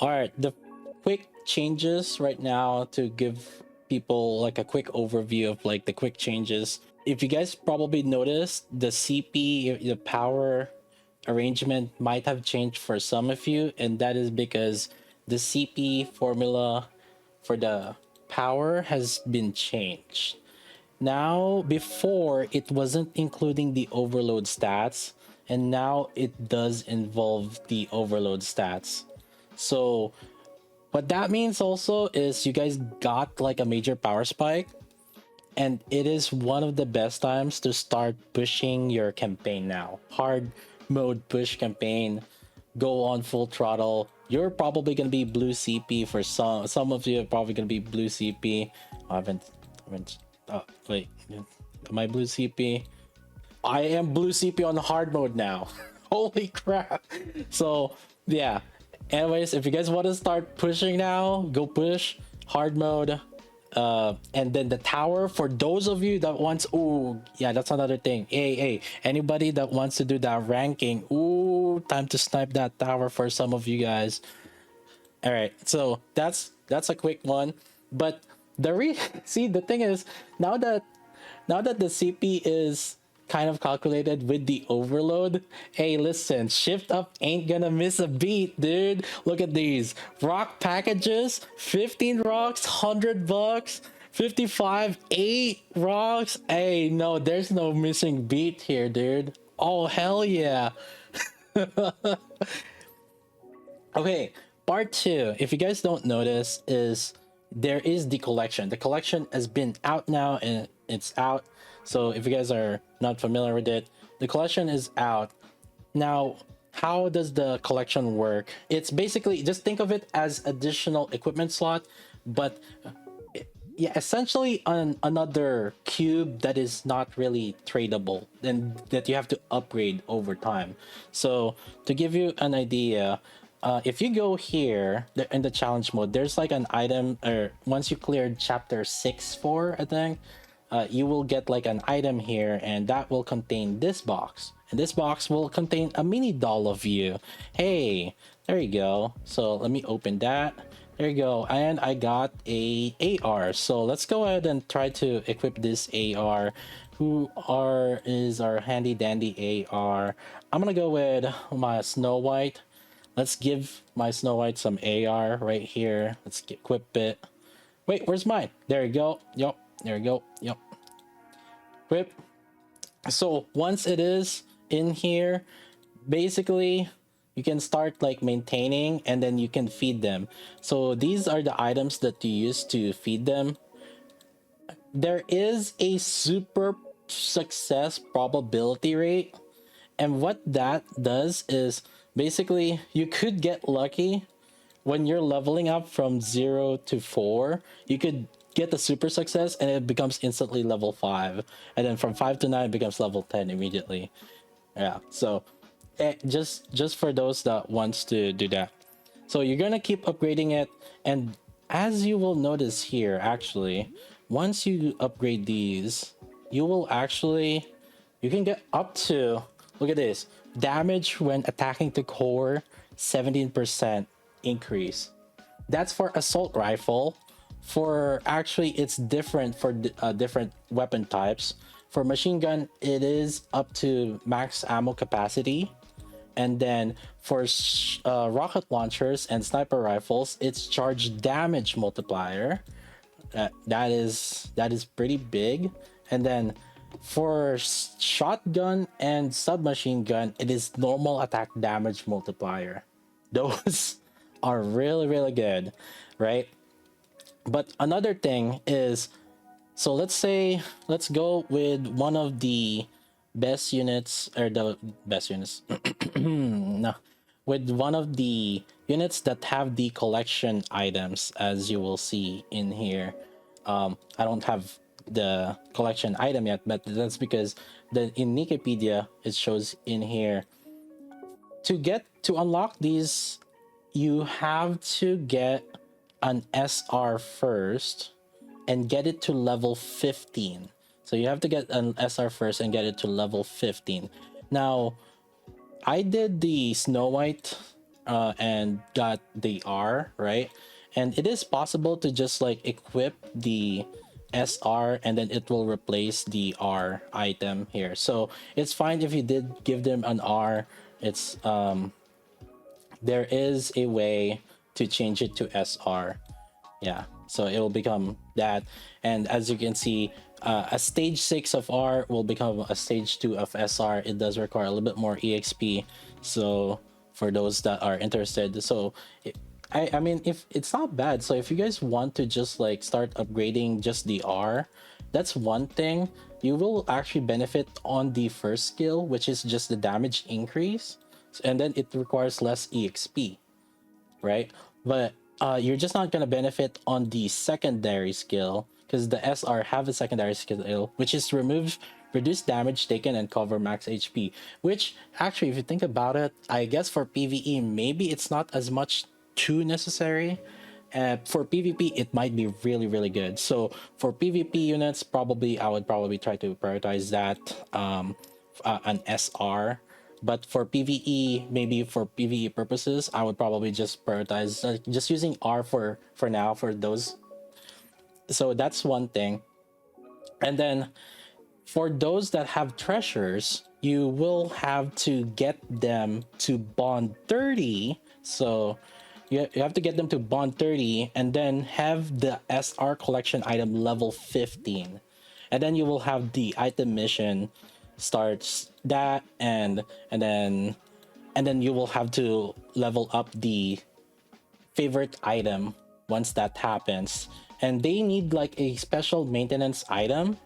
All right, the quick changes right now to give people like a quick overview of like the quick changes. If you guys probably noticed, the CP, the power arrangement might have changed for some of you, and that is because the CP formula for the power has been changed. Now, before it wasn't including the overload stats, and now it does involve the overload stats. So what that means also is you guys got like a major power spike, and it is one of the best times to start pushing your campaign now. Hard mode push campaign, go on full throttle. You're probably gonna be blue CP for some. Some of you are probably gonna be blue CP. I haven't. Oh wait, am I blue CP? I am blue CP on hard mode now. Holy crap! So yeah. Anyways, if you guys want to start pushing now, go push hard mode. And then the tower for those of you that wants. Ooh, yeah, that's another thing. Hey, anybody that wants to do that ranking, ooh, time to snipe that tower for some of you guys. All right, so that's a quick one, but see, the thing is, now that the CP is kind of calculated with the overload, hey, listen, shift up ain't gonna miss a beat, dude. Look at these rock packages: 15 rocks, $100, 55, 8 rocks. Hey, no, there's no missing beat here, dude. Oh hell yeah. Okay, part two, if you guys don't notice, is there is the collection. The collection has been out now and it's out. So if you guys are not familiar with it, the collection is out. Now, how does the collection work? It's basically, just think of it as additional equipment slot, but yeah, essentially another cube that is not really tradable and that you have to upgrade over time. So to give you an idea, if you go here in the challenge mode, there's like an item, or once you cleared chapter 6 I think, you will get like an item here, and that will contain this box, and this box will contain a mini doll of you. Hey, there you go. So let me open that. There you go, and I got a AR. So let's go ahead and try to equip this AR. Is our handy dandy AR? I'm gonna go with my Snow White. Let's give my Snow White some AR right here. Let's equip it. Wait, where's mine? There you go. Yup. There you go. Yup. Equip. So once it is in here, basically you can start like maintaining, and then you can feed them. So these are the items that you use to feed them. There is a super success probability rate, and what that does is basically you could get lucky when you're leveling up from 0 to 4. You could get the super success and it becomes instantly level 5, and then from 5 to 9 it becomes level 10 immediately. Yeah, so just for those that wants to do that. So you're gonna keep upgrading it, and as you will notice here, actually, once you upgrade these, you will actually, you can get up to, look at this, damage when attacking to core, 17% increase. That's for assault rifle. For actually, it's different for different weapon types. For machine gun, it is up to max ammo capacity, and then for rocket launchers and sniper rifles, it's charge damage multiplier. That is pretty big. And then for shotgun and submachine gun, it is normal attack damage multiplier. Those are really good, right? But another thing is, so let's go with one of the best units, or the best units. No, with one of the units that have the collection items, as you will see in here. I don't have the collection item yet, but that's because in Wikipedia it shows in here, to unlock these, you have to get an SR first and get it to level 15. So you have to get an SR first and get it to level 15. Now, I did the Snow White and got the R, right? And it is possible to just like equip the SR and then it will replace the R item here. So it's fine if you did give them an R. It's there is a way to change it to SR. Yeah, so it will become that. And as you can see, a stage 6 of R will become a stage 2 of SR. It does require a little bit more EXP, so for those that are interested. So I mean, if it's not bad, so if you guys want to just like start upgrading just the R, that's one thing. You will actually benefit on the first skill, which is just the damage increase, and then it requires less EXP, right? But you're just not gonna benefit on the secondary skill because the SR have a secondary skill, which is reduce damage taken and cover max HP. Which actually, if you think about it, I guess for PvE maybe it's not as much too necessary. For PvP, it might be really really good. So for PvP units, probably I would probably try to prioritize that an SR. But for PvE, maybe for PvE purposes, I would probably just prioritize just using R for now for those. So that's one thing. And then for those that have treasures, you will have to get them to bond 30. So you have to get them to bond 30 and then have the SR collection item level 15. And then you will have the item mission starts that and then you will have to level up the favorite item once that happens. And they need like a special maintenance item.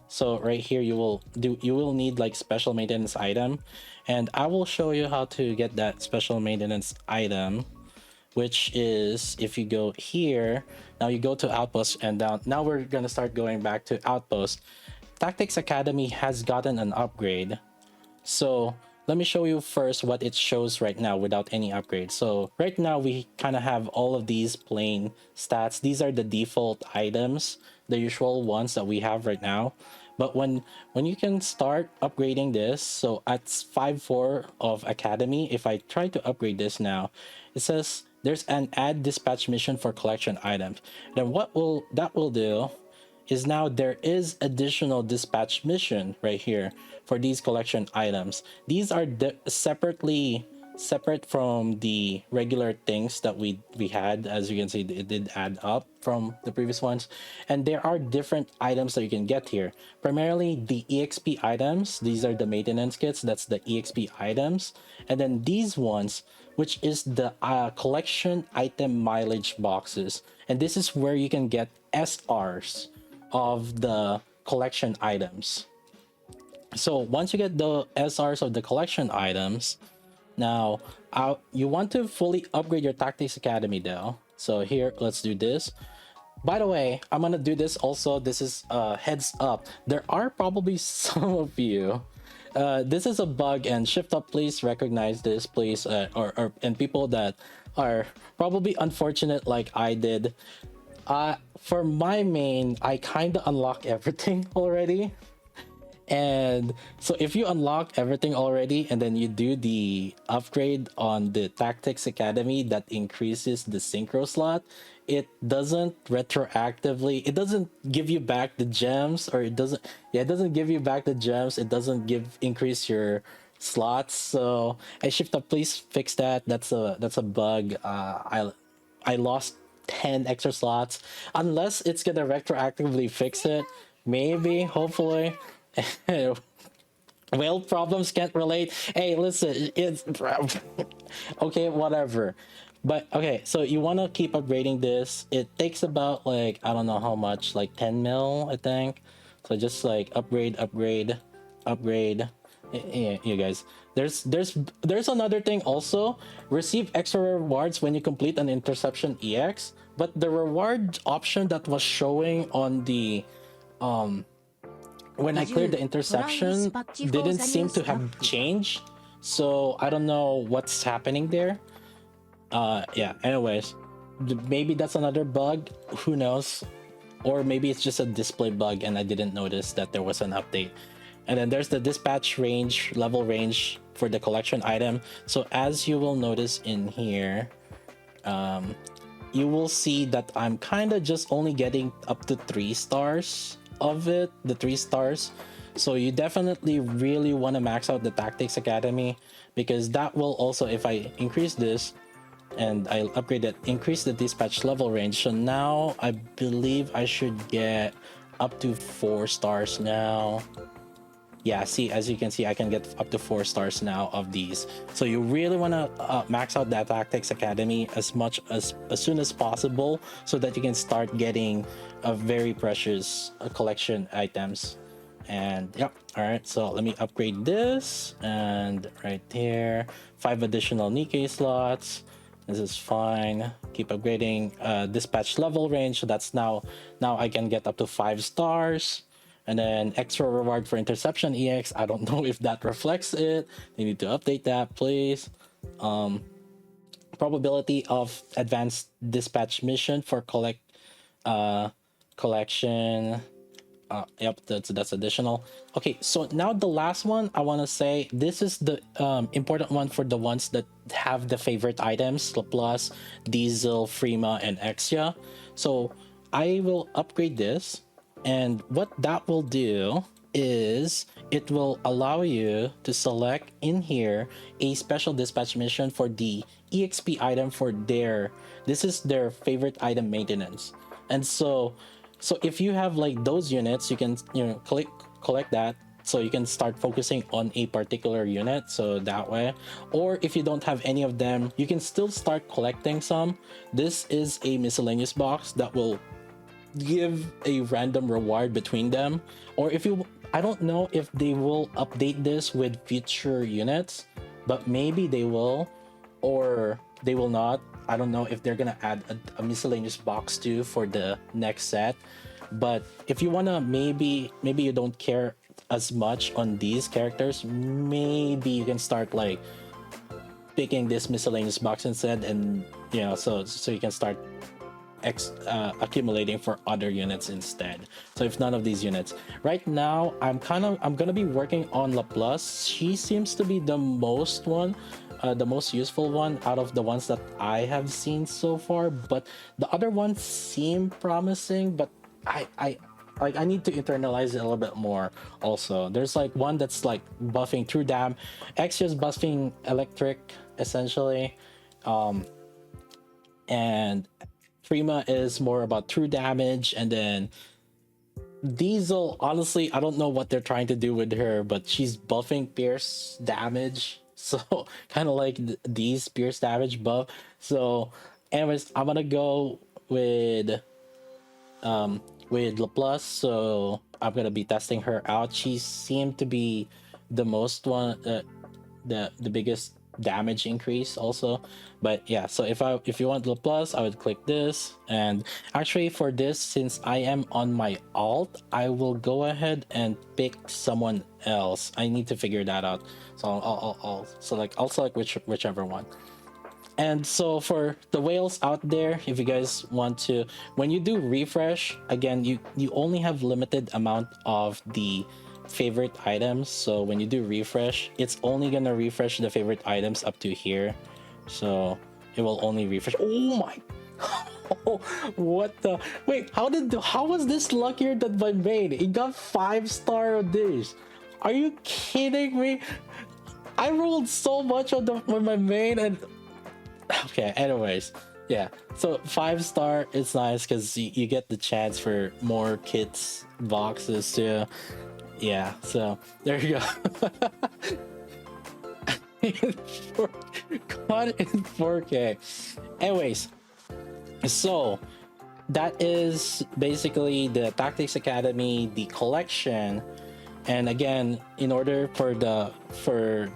So right here you will need like special maintenance item, and I will show you how to get that special maintenance item, which is if you go here, now you go to outpost and down. Now we're gonna start going back to outpost. Tactics Academy has gotten an upgrade. So let me show you first what it shows right now without any upgrade. So right now we kind of have all of these plain stats. These are the default items, the usual ones that we have right now. But when you can start upgrading this, so at 5.4 of Academy, if I try to upgrade this now, it says there's an add dispatch mission for collection items. Then what that will do is now there is additional dispatch mission right here for these collection items. These are separate from the regular things that we had. As you can see, it did add up from the previous ones, and there are different items that you can get here. Primarily the EXP items. These are the maintenance kits. That's the EXP items. And then these ones, which is the collection item mileage boxes, and this is where you can get SRs of the collection items. So once you get the SRs of the collection items, now you want to fully upgrade your Tactics Academy though. So here, let's do this. By the way, I'm gonna do this also. This is heads up. There are probably some of you. This is a bug, and shift up, please recognize this, please, and people that are probably unfortunate like I did. For my main, I kind of unlock everything already. And so if you unlock everything already and then you do the upgrade on the Tactics Academy that increases the synchro slot, it doesn't retroactively, it doesn't give you back the gems, or it doesn't give you back the gems. It doesn't increase your slots. So I shift up, please fix that. That's a bug. I lost 10 extra slots. Unless it's gonna retroactively fix it, maybe, hopefully. Well, problems can't relate. Hey, listen, it's okay, whatever. But okay, so you want to keep upgrading this. It takes about like, I don't know how much, like 10 mil, I think. So just like upgrade. Yeah, you guys. There's another thing also. Receive extra rewards when you complete an interception EX. But the reward option that was showing on the when I cleared the interception didn't seem to have changed. So I don't know what's happening there. Yeah, anyways, maybe that's another bug, who knows, or maybe it's just a display bug and I didn't notice that there was an update. And then there's the dispatch range, level range for the collection item. So as you will notice in here, you will see that I'm kind of just only getting up to 3 stars of it, the 3 stars. So you definitely really want to max out the Tactics Academy, because that will also, if I increase this and I'll upgrade it, increase the dispatch level range. So now I believe I should get up to 4 stars now. Yeah, see, as you can see, I can get up to 4 stars now of these. So you really want to max out that Tactics Academy as soon as possible, so that you can start getting a very precious collection items. And yep, all right, so let me upgrade this, and right here, 5 additional Nikke slots. This is fine. Keep upgrading dispatch level range, so that's now I can get up to 5 stars. And then extra reward for interception EX. I don't know if that reflects it. They need to update that, please. Probability of advanced dispatch mission for collection. Yep, that's additional. Okay, so now the last one I want to say, this is the important one for the ones that have the favorite items: Plus, Diesel, Freema, and Exia. So I will upgrade this, and what that will do is it will allow you to select in here a special dispatch mission for the EXP item for this is their favorite item maintenance. And so if you have like those units, you can collect that, so you can start focusing on a particular unit, so that way. Or if you don't have any of them, you can still start collecting some. This is a miscellaneous box that will give a random reward between them. Or if you, I don't know if they will update this with future units, but maybe they will, or they will not. I don't know if they're gonna add a miscellaneous box too for the next set. But if you wanna, maybe you don't care as much on these characters, maybe you can start like picking this miscellaneous box instead, and so you can start accumulating for other units instead. So if none of these units right now, I'm gonna be working on Laplace. She seems to be the most useful one out of the ones that I have seen so far, but the other ones seem promising. But I need to internalize it a little bit more. Also, there's like one that's like buffing through dam, X just buffing electric essentially, and Freema is more about true damage. And then Diesel, honestly, I don't know what they're trying to do with her, but she's buffing pierce damage. So kind of like these pierce damage buff. So anyways, I'm gonna go with Laplace. So I'm gonna be testing her out. She seemed to be the most one, the biggest damage increase also. But yeah, so if you want Laplace, I would click this. And actually for this, since I am on my alt, I will go ahead and pick someone else. I need to figure that out, so I'll select whichever one. And so for the whales out there, if you guys want to, when you do refresh again, you only have limited amount of the favorite items. So when you do refresh, it's only gonna refresh the favorite items up to here. So it will only refresh. Oh my what the wait, how was this luckier than my maid? It got 5-star of this. Are you kidding me? I rolled so much on my maid. And okay, anyways, yeah, so 5-star is nice because you get the chance for more kits boxes too. Yeah, so there you go. Caught in 4K. Anyways, so that is basically the Tactics Academy, the collection. And again, in order for the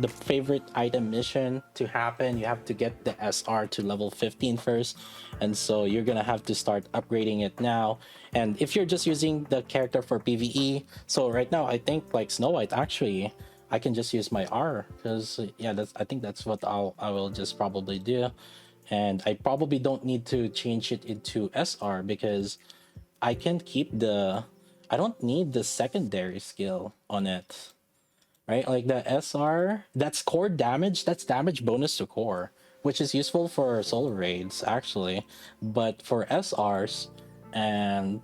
favorite item mission to happen, you have to get the SR to level 15 first. And so you're gonna have to start upgrading it now. And if you're just using the character for PvE, so right now I think like Snow White, actually I can just use my R, because yeah, I think that's what I will just probably do. And I probably don't need to change it into SR, because I can keep I don't need the secondary skill on it. right? Like the SR, that's core damage. That's damage bonus to core, which is useful for solo raids actually, but for SRs and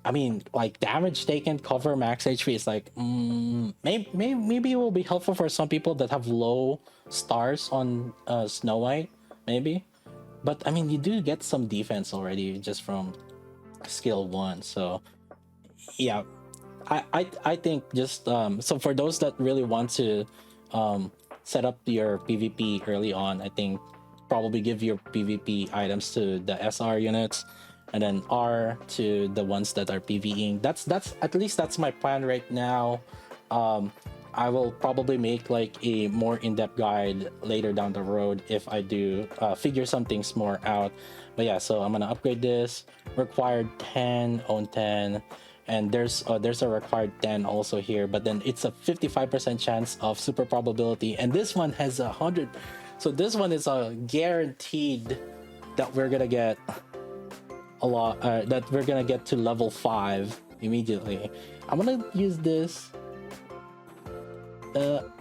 I mean, like damage taken cover max HP is like maybe it will be helpful for some people that have low stars on Snow White, maybe. But I mean, you do get some defense already just from skill one. So yeah, I think just so for those that really want to set up your PvP early on, I think probably give your PvP items to the SR units and then R to the ones that are PvEing. That's at least that's my plan right now. um I will probably make like a more in-depth guide later down the road if I do figure some things more out. But yeah, so I'm gonna upgrade this. Required 10, own 10, and there's a required 10 also here, but then it's a 55% chance of super probability, and this one has 100. So this one is a guaranteed that we're gonna get a lot, that we're gonna get to level 5 immediately. I'm gonna use this.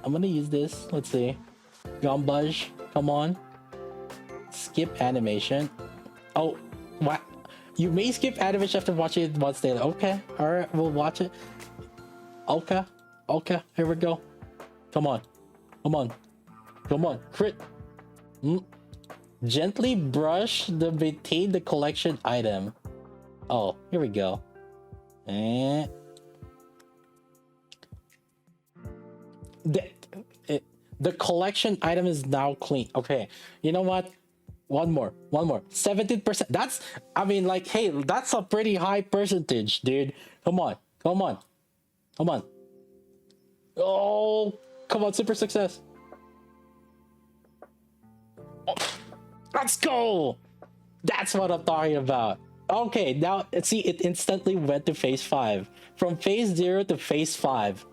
I'm gonna use this. Let's see. Gombage, come on. Skip animation. Oh, what? You may skip animation after watching it once daily. Okay, alright, we'll watch it. Okay, okay, here we go. Come on, come on, come on, crit. Gently brush the retain the collection item. Oh, here we go. And the collection item is now clean. Okay, you know what? One more. 17%. That's, I mean, like, hey, that's a pretty high percentage, dude. Come on, come on, come on. Oh, come on, super success. Oh, let's go. That's what I'm talking about. Okay, now see, it instantly went to phase 5. From phase 0 to phase 5.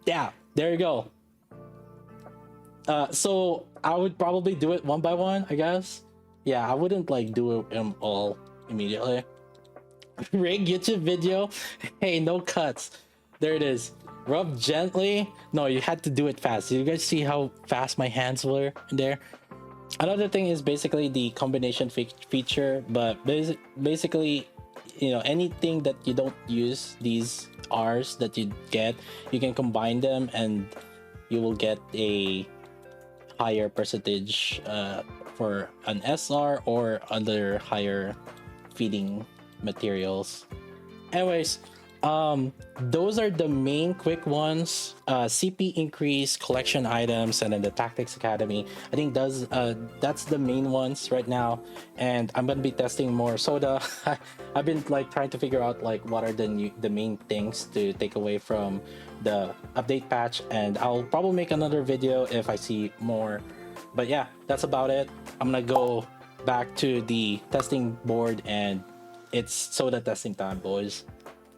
Yeah, there you go. So I would probably do it one by one, I guess. Yeah, I wouldn't like do them all immediately. Rig YouTube video. Hey, no cuts. There it is. Rub gently. No, you had to do it fast. You guys see how fast my hands were there? Another thing is basically the combination feature, but basically, you know, anything that you don't use these R's that you get, you can combine them and you will get a higher percentage for an SR or other higher feeding materials. Anyways, those are the main quick ones. CP increase, collection items, and then the Tactics Academy. I think that's the main ones right now, and I'm gonna be testing more soda. I've been like trying to figure out like what are the main things to take away from the update patch, and I'll probably make another video if I see more. But yeah, that's about it. I'm gonna go back to the testing board, and it's soda testing time, boys.